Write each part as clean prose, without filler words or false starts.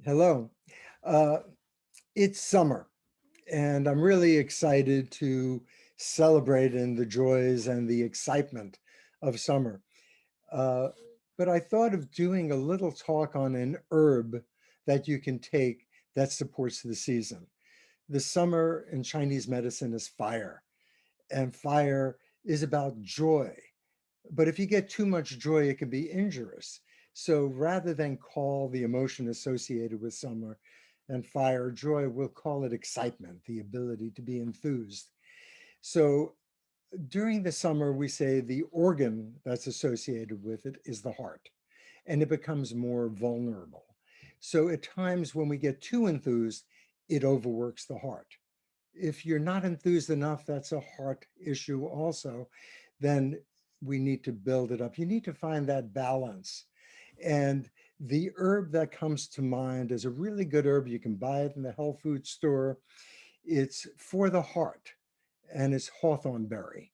Hello. Uh, it's summer, and I'm really excited to celebrate in the joys and the excitement of summer. Uh, but I thought of doing a little talk on an herb that you can take that supports the season. The summer in Chinese medicine is fire, and fire is about joy. But if you get too much joy, it can be injurious. So rather than call the emotion associated with summer and fire joy, we'll call it excitement, the ability to be enthused. So during the summer, we say the organ that's associated with it is the heart, and it becomes more vulnerable. So at times when we get too enthused, it overworks the heart. If you're not enthused enough, that's a heart issue also, then we need to build it up. You need to find that balance. And the herb that comes to mind is a really good herb. You can buy it in the health food store. It's for the heart, and it's hawthorn berry.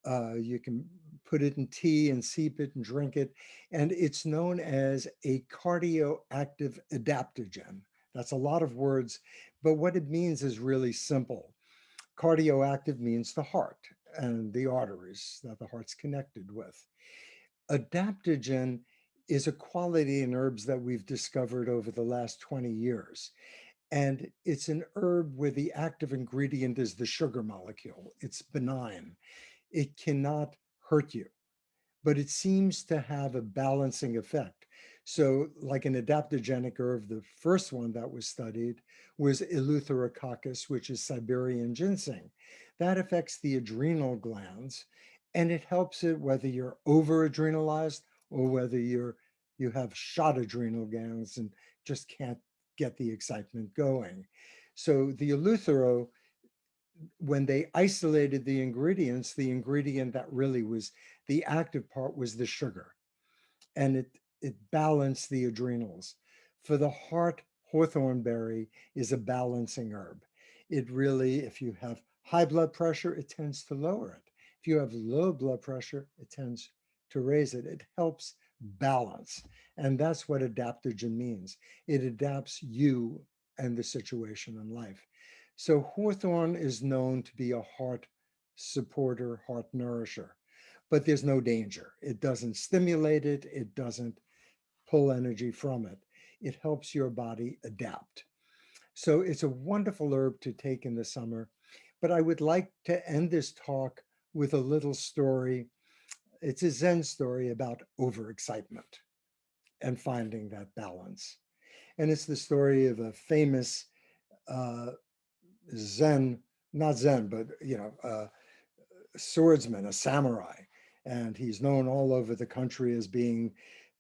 You can put it in tea and seep it and drink it. And it's known as a cardioactive adaptogen. That's a lot of words, but what it means is really simple. Cardioactive means the heart and the arteries that the heart's connected with. Adaptogen is a quality in herbs that we've discovered over the last 20 years. And it's an herb where the active ingredient is the sugar molecule. It's benign. It cannot hurt you, but it seems to have a balancing effect. So, like an adaptogenic herb, the first one that was studied was Eleutherococcus, which is Siberian ginseng. That affects the adrenal glands, and it helps it whether you're over adrenalized or whether you have shot adrenal glands and just can't get the excitement going. So the Eleuthero, when they isolated the ingredients, the ingredient that really was the active part was the sugar, and it balanced the adrenals. For the heart, hawthorn berry is a balancing herb. It really, if you have high blood pressure, it tends to lower it. If you have low blood pressure, it tends to raise it. It helps balance. And that's what adaptogen means. It adapts you and the situation in life. So hawthorn is known to be a heart supporter, heart nourisher, but there's no danger. It doesn't stimulate it. It doesn't pull energy from it. It helps your body adapt. So it's a wonderful herb to take in the summer. But I would like to end this talk with a little story. It's a Zen story about overexcitement and finding that balance. And it's the story of a famous uh, Zen, not Zen, but swordsman, a samurai, and he's known all over the country as being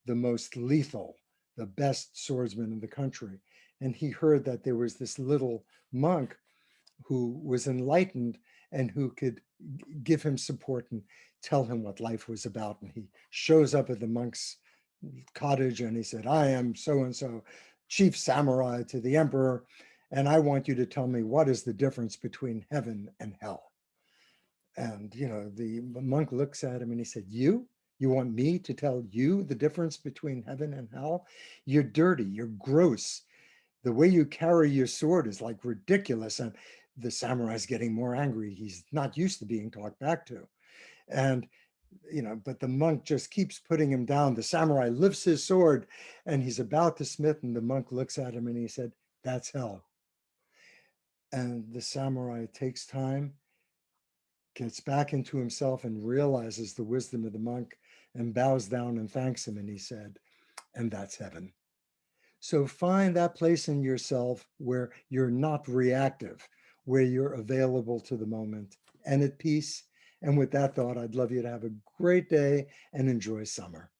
the most lethal, the best swordsman in the country. And he heard that there was this little monk who was enlightened and who could give him support and tell him what life was about. And he shows up at the monk's cottage and he said, I am so and so, chief samurai to the emperor, and I want you to tell me what is the difference between heaven and hell. And, the monk looks at him and he said, You want me to tell you the difference between heaven and hell? You're dirty, you're gross. The way you carry your sword is like ridiculous. And the samurai's getting more angry. He's not used to being talked back to. And, but the monk just keeps putting him down. The samurai lifts his sword and he's about to smite, and the monk looks at him and he said, That's hell. And the samurai takes time, gets back into himself and realizes the wisdom of the monk and bows down and thanks him. And he said, and that's heaven. So find that place in yourself where you're not reactive, where you're available to the moment and at peace. And with that thought, I'd love you to have a great day and enjoy summer.